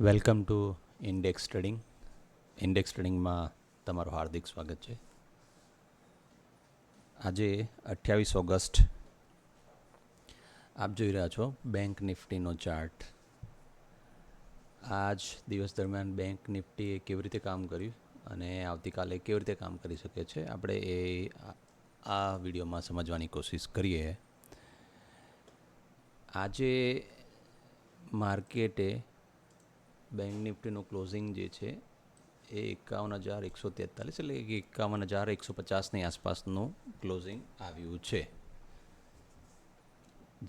Welcome to index trading. Index ટ્રેડિંગમાં તમારું હાર્દિક સ્વાગત છે. આજે 28 ઓગસ્ટ આપ જોઈ રહ્યા છો બેંક નિફ્ટીનો ચાર્ટ. આજ દિવસ દરમિયાન બેંક નિફ્ટીએ કેવી રીતે કામ કર્યું અને આવતીકાલે કેવી રીતે કામ કરી શકે છે આપણે આ વિડીયોમાં સમજવાની કોશિશ કરીએ. આજે માર્કેટે બેંક નિફ્ટીનું ક્લોઝિંગ જે છે એ 51,143 એટલે કે 51,150ની આસપાસનું ક્લોઝિંગ આવ્યું છે.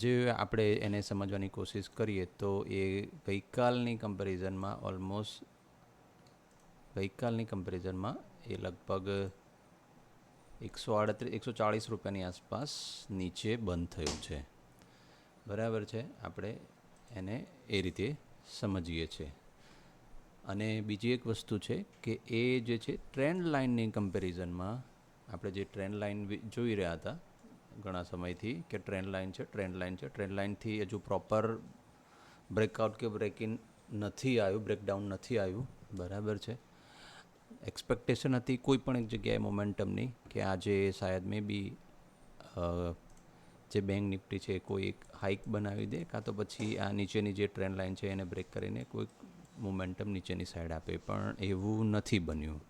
જે આપણે એને સમજવાની કોશિશ કરીએ તો એ ગઈકાલની કમ્પેરિઝનમાં એ લગભગ 140 રૂપિયાની આસપાસ નીચે બંધ થયું છે. બરાબર છે, આપણે એને એ રીતે સમજીએ છીએ. અને બીજી એક વસ્તુ છે કે એ જે છે ટ્રેન્ડ લાઇનની કમ્પેરિઝનમાં આપણે જે ટ્રેન્ડ લાઇન જોઈ રહ્યા હતા ઘણા સમયથી કે ટ્રેન્ડ લાઇનથી હજુ પ્રોપર બ્રેકઆઉટ કે બ્રેકઇન નથી આવ્યું, બ્રેકડાઉન નથી આવ્યું. બરાબર છે. એક્સપેક્ટેશન હતી કોઈ પણ એક જગ્યાએ મોમેન્ટમની કે આજે શાયદ મે બી જે બેંક નિફ્ટી છે કોઈ એક હાઇક બનાવી દે કાં તો પછી આ નીચેની જે ટ્રેન્ડ લાઇન છે એને બ્રેક કરીને કોઈક મોમેન્ટમ નીચેની સાઈડ આપે, પણ એવું નથી બન્યું.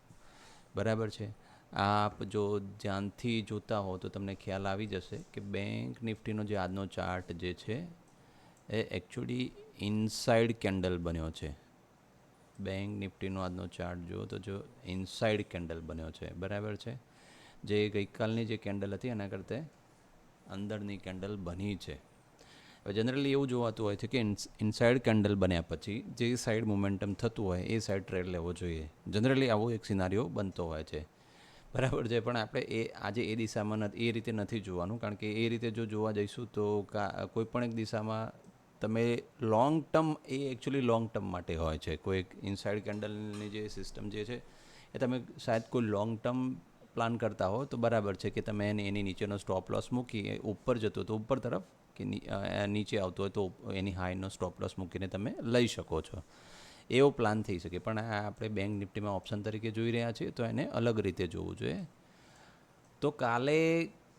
બરાબર છે. આપ જો ધ્યાનથી જોતા હો તો તમને ખ્યાલ આવી જશે કે બેંક નિફ્ટીનો જે આજનો ચાર્ટ જે છે એ એકચ્યુઅલી ઇનસાઇડ કેન્ડલ બન્યો છે. બેંક નિફ્ટીનો આજનો ચાર્ટ જુઓ તો જો ઇનસાઇડ કેન્ડલ બન્યો છે. બરાબર છે. જે ગઈકાલની જે કેન્ડલ હતી એના કરતાં અંદરની કેન્ડલ બની છે. હવે જનરલી એવું જોવાતું હોય છે કે ઇનસાઇડ કેન્ડલ બન્યા પછી જે સાઈડ મોમેન્ટમ થતું હોય એ સાઈડ ટ્રેડ લેવો જોઈએ. જનરલી આવો એક સિનારીઓ બનતો હોય છે. બરાબર છે. પણ આપણે આજે એ દિશામાં એ રીતે નથી જોવાનું, કારણ કે એ રીતે જો જોવા જઈશું તો કોઈ પણ એક દિશામાં તમે લોંગ ટર્મ એ એકચ્યુઅલી લોંગ ટર્મ માટે હોય છે. કોઈ એક ઇનસાઇડ કેન્ડલની જે સિસ્ટમ જે છે એ તમે શાયદ કોઈ લોંગ ટર્મ પ્લાન કરતા હો તો બરાબર છે કે તમે એની નીચેનો સ્ટોપ લોસ મૂકી ઉપર જતો તો ઉપર તરફ કે નીચે આવતો હોય તો એની હાઈનો સ્ટોપ લોસ મૂકીને તમે લઈ શકો છો. એવો પ્લાન થઈ શકે. પણ આ આપણે બેંક નિફ્ટીમાં ઓપ્શન તરીકે જોઈ રહ્યા છીએ તો એને અલગ રીતે જોવું જોઈએ. તો કાલે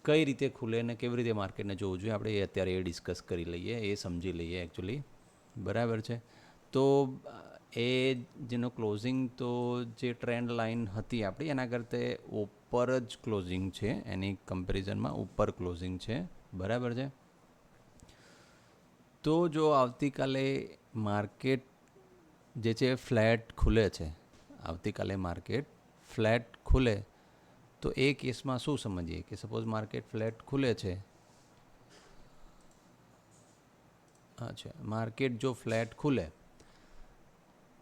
કઈ રીતે ખુલે ને કેવી રીતે માર્કેટને જોવું જોઈએ આપણે અત્યારે એ ડિસ્કસ કરી લઈએ, એ સમજી લઈએ એકચ્યુઅલી. બરાબર છે. તો એ જેનો ક્લોઝિંગ તો જે ટ્રેન્ડ લાઇન હતી આપણી એના કરતાં ઉપર જ ક્લોઝિંગ છે, એની કમ્પેરિઝનમાં ઉપર ક્લોઝિંગ છે. બરાબર છે. તો જો આવતીકાલે માર્કેટ જે છે ફ્લેટ ખુલે છે, આવતીકાલે માર્કેટ ફ્લેટ ખુલે તો એ કેસમાં શું સમજીએ કે સપોઝ માર્કેટ ફ્લેટ ખુલે છે. અચ્છા, માર્કેટ જો ફ્લેટ ખુલે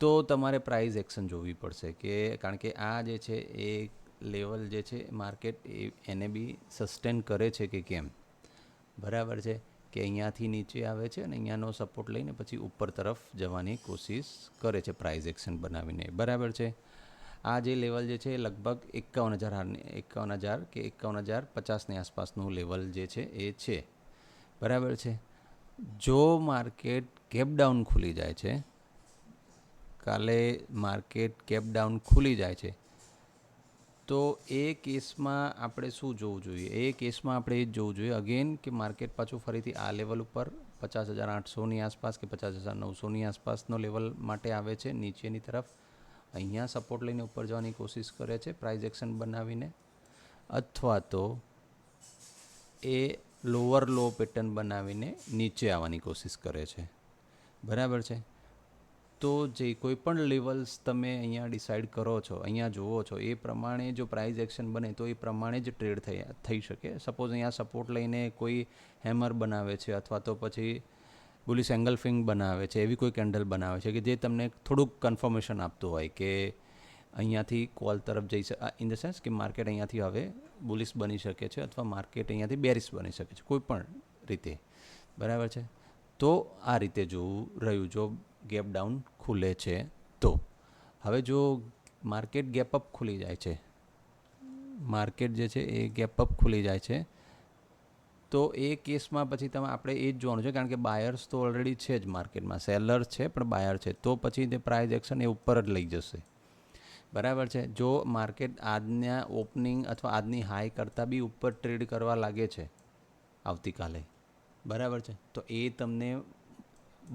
તો તમારે પ્રાઇસ એક્શન જોવી પડશે કે કારણ કે આ જે છે એ લેવલ જે છે માર્કેટ એને બી સસ્ટેન કરે છે કે કેમ. બરાબર છે કે અહીંયાથી નીચે આવે છે અને અહીંયાનો સપોર્ટ લઈને પછી ઉપર તરફ જવાની કોશિશ કરે છે પ્રાઇસ એક્શન બનાવીને. બરાબર છે. આ જે લેવલ જે છે લગભગ 51,000 કે 51,050ની આસપાસનું લેવલ જે છે એ છે. બરાબર છે. જો માર્કેટ ગેપ ડાઉન ખુલી જાય છે, કાલે માર્કેટ ગેપ ડાઉન ખુલી જાય છે તો એ કેસમાં આપણે શું જોવું જોઈએ? એ કેસમાં આપણે એ જ જોવું જોઈએ અગેન કે માર્કેટ પાછું ફરીથી આ લેવલ ઉપર 50,800ની આસપાસ કે 50,900ની આસપાસનો લેવલ માટે આવે છે નીચેની તરફ. અહીંયા સપોર્ટ લઈને ઉપર જવાની કોશિશ કરે છે પ્રાઇસ એક્શન બનાવીને, અથવા તો એ લોઅર લો પેટર્ન બનાવીને નીચે આવવાની કોશિશ કરે છે. બરાબર છે. તો જે કોઈ પણ લેવલ્સ તમે અહીંયા ડિસાઇડ કરો છો, અહીંયા જુઓ છો, એ પ્રમાણે જો પ્રાઇસ એક્શન બને તો એ પ્રમાણે જ ટ્રેડ થઈ શકે. સપોઝ અહીંયા સપોર્ટ લઈને કોઈ હેમર બનાવે છે અથવા તો પછી બુલિશ એંગલ્ફિંગ બનાવે છે, એવી કોઈ કેન્ડલ બનાવે છે કે જે તમને થોડુંક કન્ફર્મેશન આપતું હોય કે અહીંયાથી કોલ તરફ જઈ શકે, ઇન ધ સેન્સ કે માર્કેટ અહીંયાથી હવે બુલિશ બની શકે છે અથવા માર્કેટ અહીંયાથી બેરિશ બની શકે છે કોઈ પણ રીતે. બરાબર છે. તો આ રીતે જોવું રહ્યું જો ગેપ ડાઉન ખુલે છે તો. હવે જો માર્કેટ ગેપ અપ ખુલી જાય છે, માર્કેટ જે છે એ ગેપ અપ ખુલી જાય છે તો એ કેસમાં પછી આપણે એ જ જોવાનું છે, કારણ કે બાયર્સ તો ઓલરેડી છે જ માર્કેટમાં, સેલર્સ છે પણ બાયર છે, તો પછી તે પ્રાઇઝ એક્શન એ ઉપર જ લઈ જશે. બરાબર છે. જો માર્કેટ આજના ઓપનિંગ અથવા આજની હાઈ કરતાં બી ઉપર ટ્રેડ કરવા લાગે છે આવતીકાલે, બરાબર છે, તો એ તમને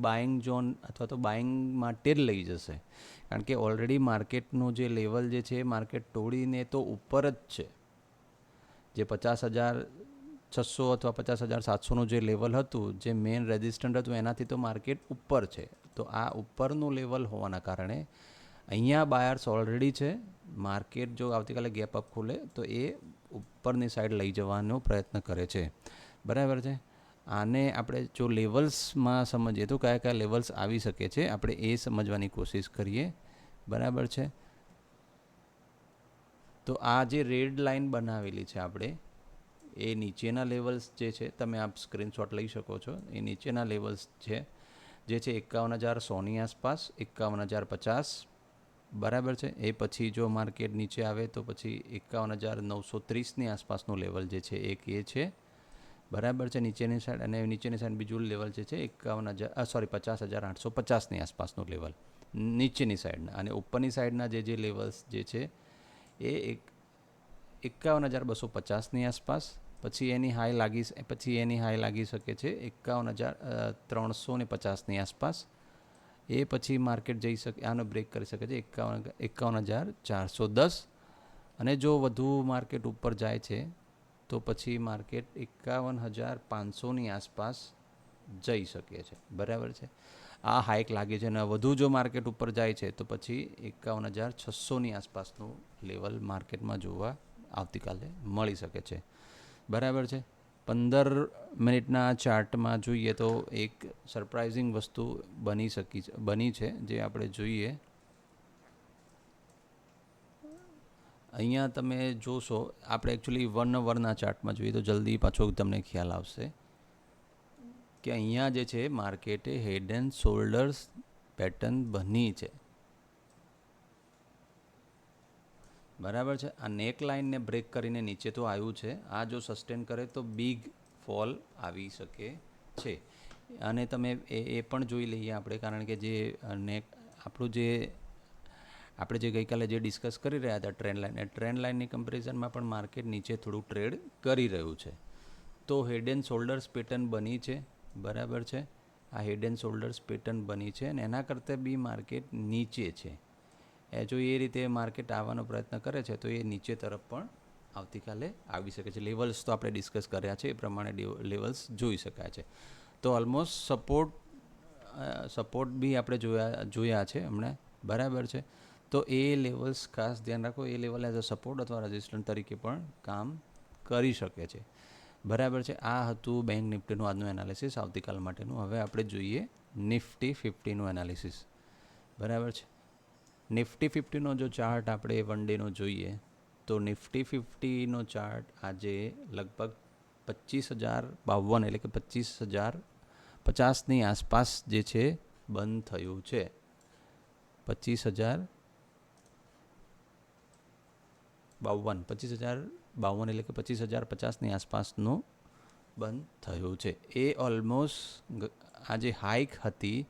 બાઇંગ ઝોન અથવા તો બાઇંગ માટે જ લઈ જશે, કારણ કે ઓલરેડી માર્કેટનું જે લેવલ જે છે માર્કેટ તોડીને તો ઉપર જ છે. જે 50,600 અથવા 50,700નું જે લેવલ હતું, જે મેઇન રેઝિસ્ટન્ટ હતું, એનાથી તો માર્કેટ ઉપર છે. તો આ ઉપરનું લેવલ હોવાના કારણે અહીંયા બાયર્સ ઓલરેડી છે. માર્કેટ જો આવતીકાલે ગેપ અપ ખુલે તો એ ઉપરની સાઈડ લઈ જવાનો પ્રયત્ન કરે છે. બરાબર છે. આને આપણે જો લેવલ્સમાં સમજીએ તો કયા કયા લેવલ્સ આવી શકે છે, આપણે એ સમજવાની કોશિશ કરીએ. બરાબર છે. તો આ જે રેડ લાઇન બનાવેલી છે આપણે, એ નીચેના લેવલ્સ જે છે, તમે આપ સ્ક્રીનશોટ લઈ શકો છો. એ નીચેના લેવલ્સ છે જે છે 51,100ની આસપાસ, 51,050. બરાબર છે. એ પછી જો માર્કેટ નીચે આવે તો પછી 51,930ની આસપાસનું લેવલ જે છે એક એ છે. બરાબર છે. નીચેની સાઈડ, અને નીચેની સાઈડ બીજું લેવલ જે છે 50,850ની આસપાસનું લેવલ નીચેની સાઈડના. અને ઉપરની સાઈડના જે લેવલ્સ જે છે એ 51,250ની આસપાસ. પછી એની હાઈ લાગી શકે છે 51,350ની આસપાસ. એ પછી માર્કેટ જઈ શકે, આનો બ્રેક કરી શકે છે 51,410. અને જો વધુ માર્કેટ ઉપર જાય છે તો પછી માર્કેટ 51,500ની આસપાસ જઈ શકે છે. બરાબર છે. આ હાઈક લાગે છે, અને વધુ જો માર્કેટ ઉપર જાય છે તો પછી 51,600ની આસપાસનું લેવલ માર્કેટમાં જોવા આવતીકાલે મળી શકે છે. બરાબર છે. 15 મિનિટના ચાર્ટમાં જોઈએ તો એક સરપ્રાઇઝિંગ વસ્તુ બની છે, જે આપણે જોઈએ. અહીંયા તમે જોશો, આપણે એકચ્યુઅલી 1 અવરના ચાર્ટમાં જોઈએ તો જલ્દી પાછો તમને ખ્યાલ આવશે કે અહીંયા જે છે માર્કેટે હેડ એન્ડ શોલ્ડર્સ પેટર્ન બની છે. બરાબર છે. આ નેક લાઇનને બ્રેક કરીને નીચે તો આવ્યું છે. આ જો સસ્ટેન કરે તો બિગ ફોલ આવી શકે છે. અને તમે એ પણ જોઈ લઈએ આપણે, કારણ કે જે આપણે જે ગઈકાલે જે ડિસ્કસ કરી રહ્યા હતા ટ્રેન્ડ લાઇનની કમ્પેરિઝનમાં પણ માર્કેટ નીચે થોડું ટ્રેડ કરી રહ્યું છે. તો હેડ એન્ડ શોલ્ડર્સ પેટર્ન બની છે. બરાબર છે. આ હેડ એન્ડ શોલ્ડર્સ પેટર્ન બની છે, અને એના કરતાં બી માર્કેટ નીચે છે. જો એ રીતે માર્કેટ આવવાનો પ્રયત્ન કરે છે તો એ નીચે તરફ પણ આવતીકાલે આવી શકે છે. લેવલ્સ તો આપણે ડિસ્કસ કર્યા છે, એ પ્રમાણે લેવલ્સ જોઈ શકાય છે. તો ઓલમોસ્ટ સપોર્ટ બી આપણે જોયા છે હમણાં. બરાબર છે. તો એ લેવલ્સ ખાસ ધ્યાન રાખો. એ લેવલ એઝ અ સપોર્ટ અથવા રેઝિસ્ટન્ટ તરીકે પણ કામ કરી શકે છે. બરાબર છે. આ હતું બેંક નિફ્ટીનું આજનું એનાલિસિસ આવતીકાલ માટેનું. હવે આપણે જોઈએ નિફ્ટી 50નું એનાલિસિસ. બરાબર છે. નિફ્ટી 50નો જો ચાર્ટ આપણે 1 ડેનો જોઈએ તો નિફ્ટી 50નો ચાર્ટ આજે લગભગ 25,052 એટલે કે 25,050ની આસપાસ જે છે બંધ થયું છે. 25,052 એટલે કે 25,050ની આસપાસનું બંધ થયું છે. એ ઓલમોસ્ટ આ જે હાઈક હતી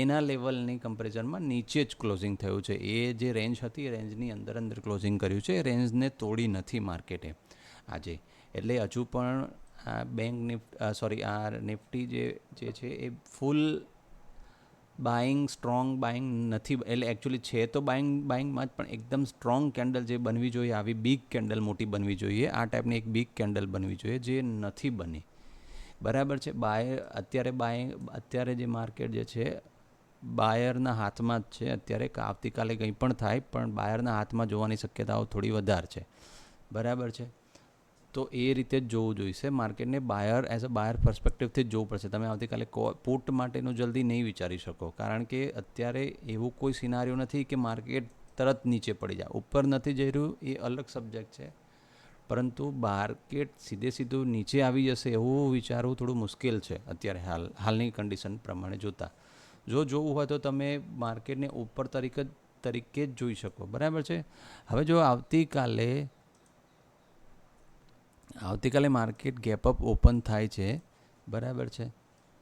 એના લેવલની કમ્પેરિઝનમાં નીચે જ ક્લોઝિંગ થયું છે. એ જે રેન્જ હતી એ રેન્જની અંદર ક્લોઝિંગ કર્યું છે. એ રેન્જને તોડી નથી માર્કેટે આજે. એટલે હજુ પણ આ નિફ્ટી જે છે એ ફૂલ સ્ટ્રોંગ બાઇંગ નથી. એટલે એકચ્યુઅલી છે તો બાઇંગમાં જ, પણ એકદમ સ્ટ્રોંગ કેન્ડલ જે બનવી જોઈએ, આવી બિગ કેન્ડલ મોટી બનવી જોઈએ, આ ટાઈપની એક બિગ કેન્ડલ બનવી જોઈએ, જે નથી બની. બરાબર છે. અત્યારે જે માર્કેટ જે છે બાયરના હાથમાં જ છે અત્યારે. આવતીકાલે કંઈ પણ થાય, પણ બાયરના હાથમાં જોવાની શક્યતાઓ થોડી વધારે છે. બરાબર છે. તો એ રીતે જ જોવું જોઈશે માર્કેટને. એઝ અ બાયર પર્સપેક્ટિવથી જ જોવું પડશે. તમે આવતીકાલે પુટ માટેનું જલ્દી નહીં વિચારી શકો, કારણ કે અત્યારે એવું કોઈ સિનારીઓ નથી કે માર્કેટ તરત નીચે પડી જાય. ઉપર નથી જઈ રહ્યું એ અલગ સબ્જેક્ટ છે, પરંતુ માર્કેટ સીધું નીચે આવી જશે એવું વિચારવું થોડું મુશ્કેલ છે અત્યારે હાલની કન્ડિશન પ્રમાણે જોતા. જો જોવું હોય તો તમે માર્કેટને ઉપર તરીકે જ જોઈ શકો. બરાબર છે. હવે જો આવતીકાલે આવતીકાલે માર્કેટ ગેપ અપ ઓપન થાય છે, બરાબર છે,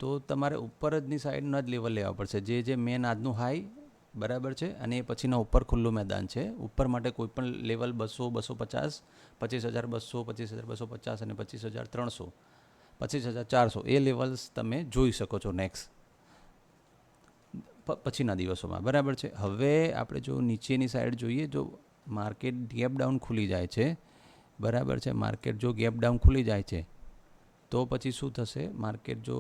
તો તમારે ઉપર જની સાઈડના જ લેવલ લેવા પડશે, જે મેન આજનું હાઈ, બરાબર છે, અને એ પછીના ઉપર ખુલ્લું મેદાન છે. ઉપર માટે કોઈ પણ લેવલ 200, 250, 25,200, 25,250 અને 25,300, 25,400 એ લેવલ્સ તમે જોઈ શકો છો નેક્સ્ટ પછીના દિવસોમાં, બરાબર છે. હવે આપણે જો નીચેની સાઈડ જોઈએ, જો માર્કેટ ગેપ ડાઉન ખુલી જાય છે, બરાબર છે, માર્કેટ જો ગેપ ડાઉન ખુલી જાય છે તો પછી શું થશે, માર્કેટ જો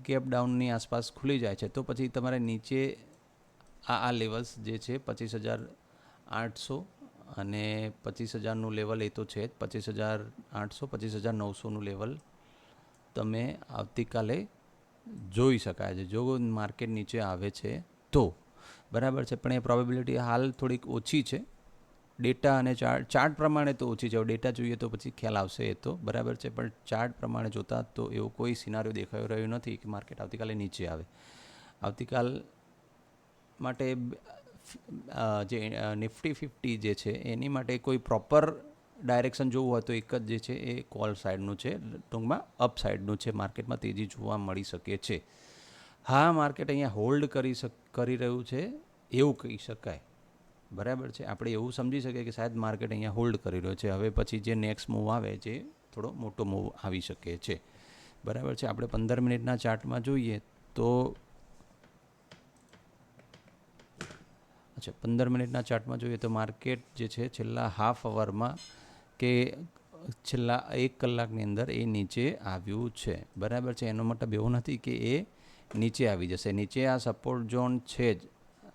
ગેપ ડાઉનની આસપાસ ખુલી જાય છે તો પછી તમારે નીચે આ લેવલ્સ જે છે 25,800 અને 25,000નું લેવલ એ તો છે જ, 25,800, 25,900નું લેવલ તમે આવતીકાલે જોઈ શકાય છે જો માર્કેટ નીચે આવે છે તો, બરાબર છે. પણ એ પ્રોબેબિલિટી હાલ થોડીક ઓછી છે, ડેટા અને ચાર્ટ પ્રમાણે તો ઓછી છે. ડેટા જોઈએ તો પછી ખ્યાલ આવશે એ તો, બરાબર છે, પણ ચાર્ટ પ્રમાણે જોતા તો એવો કોઈ સિનારીઓ દેખાઈ રહ્યો નથી કે માર્કેટ આવતીકાલે નીચે આવે. આવતીકાલ માટે જે નિફ્ટી 50 જે છે એની માટે કોઈ પ્રોપર ડાયરેક્શન જોવું હોય તો એક જ જે છે એ કોલ સાઈડનું છે, ટૂંકમાં અપ સાઈડનું છે, માર્કેટમાં તેજી જોવા મળી શકે છે. હા, માર્કેટ અહીંયા હોલ્ડ કરી રહ્યું છે એવું કહી શકાય, બરાબર છે. આપણે એવું સમજી શકીએ કે શાયદ માર્કેટ અહીંયા હોલ્ડ કરી રહ્યો છે. હવે પછી જે નેક્સ્ટ મૂવ આવે જે થોડો મોટો મૂવ આવી શકે છે, બરાબર છે. આપણે 15 મિનિટના ચાર્ટમાં જોઈએ તો, અચ્છા, 15 મિનિટના ચાર્ટમાં જોઈએ તો માર્કેટ જે છે છેલ્લા હાફ અવરમાં કે છેલ્લા 1 કલાકની અંદર એ નીચે આવ્યું છે, બરાબર છે. એનો મતલબ એવો નથી કે એ નીચે આવી જશે. નીચે આ સપોર્ટ ઝોન છે જ,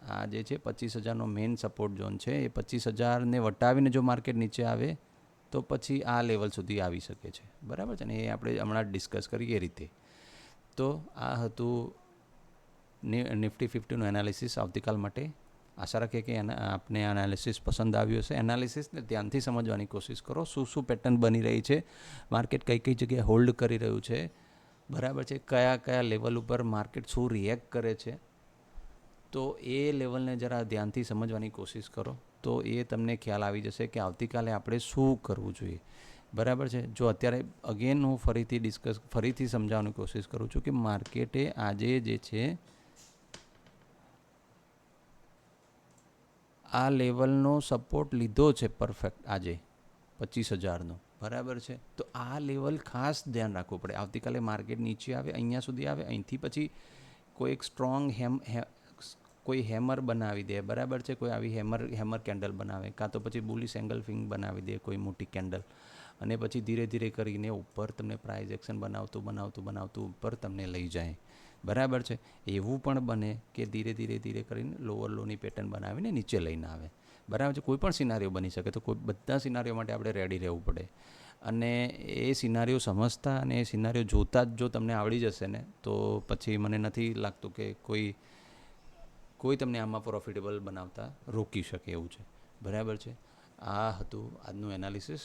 આ જે છે 25,000નો મેઇન સપોર્ટ ઝોન છે, એ 25,000ને વટાવીને જો માર્કેટ નીચે આવે તો પછી આ લેવલ સુધી આવી શકે છે, બરાબર છે ને. એ આપણે હમણાં ડિસ્કસ કરીએ એ રીતે. તો આ હતું નિફ્ટી 50નું એનાલિસિસ આવતીકાલ માટે. આશા રાખીએ કે આપને એનાલિસિસ પસંદ આવ્યું હશે. એનાલિસિસને ધ્યાનથી સમજવાની કોશિશ કરો, શું પેટર્ન બની રહી છે, માર્કેટ કઈ જગ્યાએ હોલ્ડ કરી રહ્યું છે, બરાબર છે, કયા લેવલ ઉપર માર્કેટ શું રિએક્ટ કરે છે, તો એ લેવલને જરા ધ્યાનથી સમજવાની કોશિશ કરો તો એ તમને ખ્યાલ આવી જશે કે આવતીકાલે આપણે શું કરવું જોઈએ, બરાબર છે. જો અત્યારે અગેન હું ફરીથી સમજાવવાની કોશિશ કરું છું કે માર્કેટે આજે જે છે આ લેવલનો સપોર્ટ લીધો છે પરફેક્ટ આજે 25,000નો, બરાબર છે. તો આ લેવલ ખાસ ધ્યાન રાખવું પડે. આવતીકાલે માર્કેટ નીચે આવે, અહીંયા સુધી આવે, અહીંથી પછી કોઈ એક સ્ટ્રોંગ કોઈ હેમર બનાવી દે, બરાબર છે, કોઈ આવી હેમર કેન્ડલ બનાવે, કાં તો પછી બુલિશ એંગલ્ફિંગ બનાવી દે કોઈ મોટી કેન્ડલ, અને પછી ધીરે ધીરે કરીને ઉપર તમને પ્રાઇઝ એક્શન બનાવતું ઉપર તમને લઈ જાય, બરાબર છે. એવું પણ બને કે ધીરે ધીરે કરીને લોઅર લોની પેટર્ન બનાવીને નીચે લઈને આવે, બરાબર છે. કોઈ પણ સિનારીઓ બની શકે, તો બધા સિનારીઓ માટે આપણે રેડી રહેવું પડે. અને એ સિનારીઓ સમજતા અને એ સિનારીઓ જોતા જ જો તમને આવડી જશે ને તો પછી મને નથી લાગતું કે કોઈ તમને આમાં પ્રોફિટેબલ બનાવતા રોકી શકે એવું છે, બરાબર છે. આ હતું આજનું એનાલિસિસ.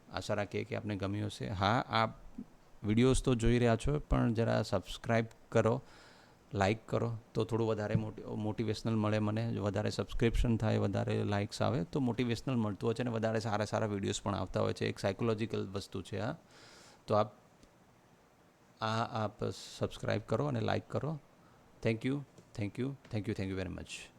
આશા રાખીએ કે આપને ગમ્યું હશે. હા, આ વિડીયોઝ તો જોઈ રહ્યા છો પણ જરા સબસ્ક્રાઈબ કરો, લાઇક કરો તો થોડું વધારે મોટિવેશનલ મળે મને. વધારે સબસ્ક્રિપ્શન થાય, વધારે લાઇક્સ આવે તો મોટિવેશનલ મળતું હોય છે અને વધારે સારા વિડીયોઝ પણ આવતા હોય છે. એક સાયકોલોજીકલ વસ્તુ છે આ. તો આપ સબસ્ક્રાઈબ કરો અને લાઇક કરો. Thank you very much.